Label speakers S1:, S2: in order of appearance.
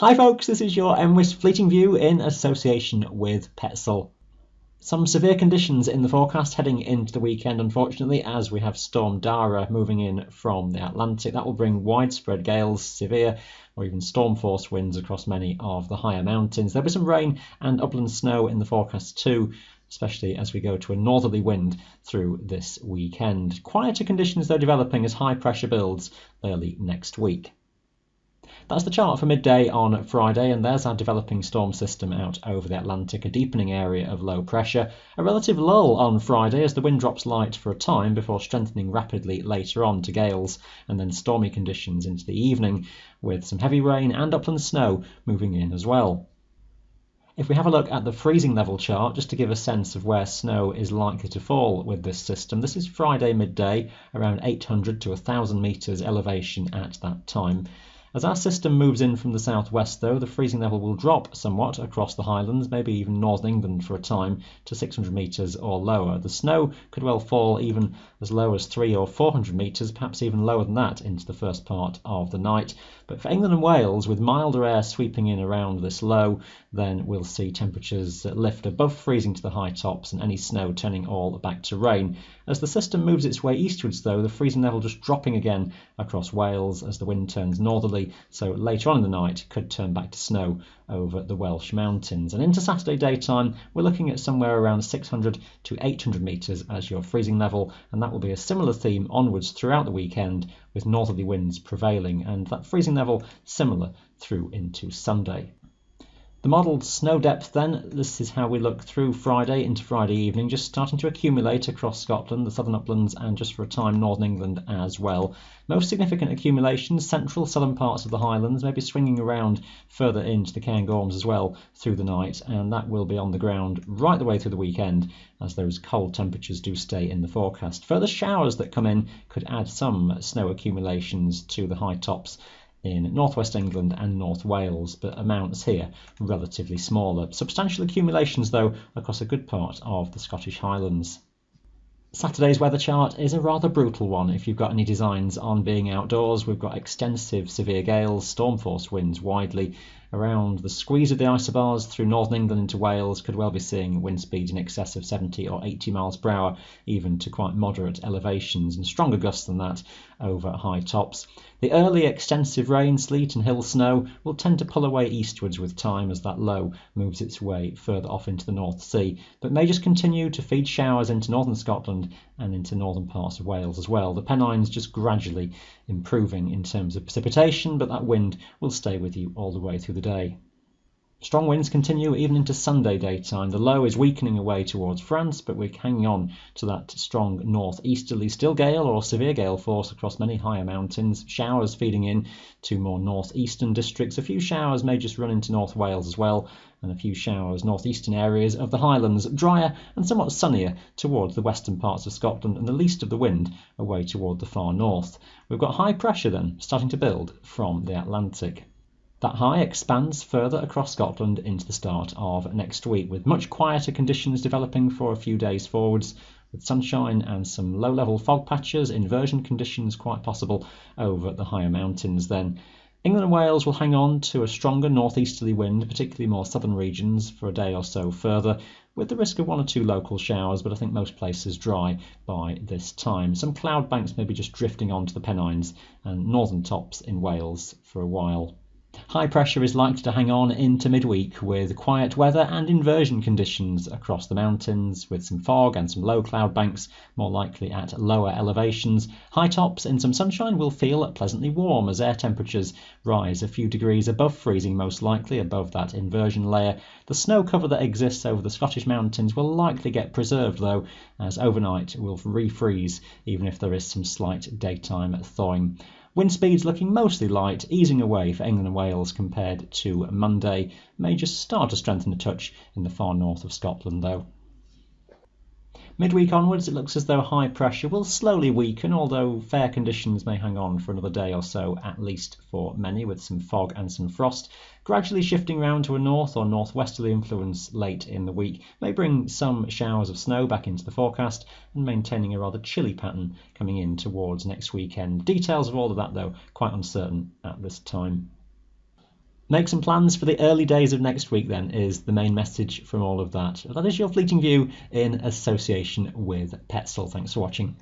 S1: Hi folks, this is your MWIS Fleeting View in association with Petzl. Some severe conditions in the forecast heading into the weekend, unfortunately, as we have Storm Dara moving in from the Atlantic. That will bring widespread gales, severe or even storm force winds across many of the higher mountains. There'll be some rain and upland snow in the forecast too, especially as we go to a northerly wind through this weekend. Quieter conditions though developing as high pressure builds early next week. That's the chart for midday on Friday, and there's our developing storm system out over the Atlantic, a deepening area of low pressure. A relative lull on Friday as the wind drops light for a time before strengthening rapidly later on to gales, and then stormy conditions into the evening, with some heavy rain and upland snow moving in as well. If we have a look at the freezing level chart, just to give a sense of where snow is likely to fall with this system, this is Friday midday, around 800 to 1,000 metres elevation at that time. As our system moves in from the southwest though, the freezing level will drop somewhat across the highlands, maybe even northern England for a time, to 600 metres or lower. The snow could well fall even as low as 300 or 400 metres, perhaps even lower than that into the first part of the night. But for England and Wales, with milder air sweeping in around this low, then we'll see temperatures lift above freezing to the high tops and any snow turning all back to rain. As the system moves its way eastwards though, the freezing level just dropping again across Wales as the wind turns northerly, so later on in the night could turn back to snow over the Welsh mountains. And into Saturday daytime, we're looking at somewhere around 600 to 800 metres as your freezing level, and that will be a similar theme onwards throughout the weekend, with northerly winds prevailing, and that freezing level similar through into Sunday. The modelled snow depth then, this is how we look through Friday into Friday evening, just starting to accumulate across Scotland, the southern uplands and just for a time northern England as well. Most significant accumulations, central southern parts of the highlands, maybe swinging around further into the Cairngorms as well through the night, and that will be on the ground right the way through the weekend as those cold temperatures do stay in the forecast. Further showers that come in could add some snow accumulations to the high tops in northwest England and North Wales, but amounts here relatively smaller. Substantial accumulations though across a good part of the Scottish Highlands. Saturday's weather chart is a rather brutal one if you've got any designs on being outdoors. We've got extensive severe gales, storm force winds widely around the squeeze of the isobars through northern England into Wales. Could well be seeing wind speeds in excess of 70 or 80 miles per hour, even to quite moderate elevations, and stronger gusts than that over high tops. The early extensive rain, sleet and hill snow will tend to pull away eastwards with time as that low moves its way further off into the North Sea, but may just continue to feed showers into northern Scotland and into northern parts of Wales as well. The Pennines just gradually improving in terms of precipitation, but that wind will stay with you all the way through the day. Strong winds continue even into Sunday daytime. The low is weakening away towards France, but we're hanging on to that strong northeasterly, still gale or severe gale force across many higher mountains. Showers feeding in to more northeastern districts. A few showers may just run into North Wales as well, and a few showers northeastern areas of the Highlands. Drier and somewhat sunnier towards the western parts of Scotland, and the least of the wind away toward the far north. We've got high pressure then starting to build from the Atlantic. That high expands further across Scotland into the start of next week, with much quieter conditions developing for a few days forwards, with sunshine and some low-level fog patches, inversion conditions quite possible over the higher mountains then. England and Wales will hang on to a stronger northeasterly wind, particularly more southern regions, for a day or so further, with the risk of one or two local showers, but I think most places dry by this time. Some cloud banks may be just drifting onto the Pennines and northern tops in Wales for a while. High pressure is likely to hang on into midweek with quiet weather and inversion conditions across the mountains, with some fog and some low cloud banks more likely at lower elevations. High tops and some sunshine will feel pleasantly warm as air temperatures rise a few degrees above freezing, most likely above that inversion layer. The snow cover that exists over the Scottish mountains will likely get preserved though, as overnight will refreeze even if there is some slight daytime thawing. Wind speeds looking mostly light, easing away for England and Wales compared to Monday. May just start to strengthen a touch in the far north of Scotland though. Midweek onwards, it looks as though high pressure will slowly weaken, although fair conditions may hang on for another day or so, at least for many, with some fog and some frost. Gradually shifting round to a north or northwesterly influence late in the week may bring some showers of snow back into the forecast, and maintaining a rather chilly pattern coming in towards next weekend. Details of all of that, though, quite uncertain at this time. Make some plans for the early days of next week then, is the main message from all of that. That is your Fleeting View in association with Petzl. Thanks for watching.